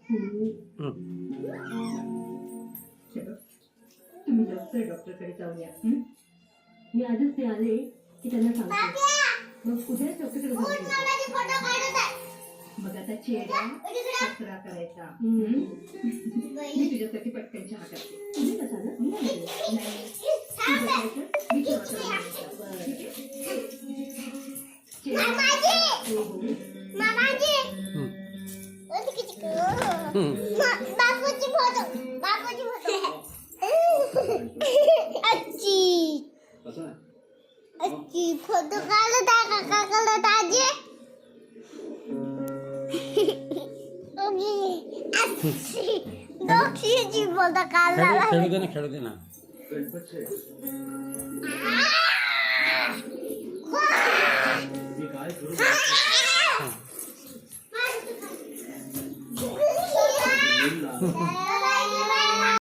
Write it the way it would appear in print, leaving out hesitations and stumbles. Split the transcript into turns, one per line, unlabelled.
तुम्ही लवकर डॉक्टरकडे जाऊया. मी आजच ते आले की त्यांना सांगते. मग उद्या डॉक्टरकडे जाऊया. मग आता चेहरा कचरा करायचा. मी तुझ्यासाठी पटकन चहा करते. तुम्ही कसा ना मी
अच्छी फोटो काढत आहे काका काढत आजी दोघीची फोटो काढला
खेळू दे ना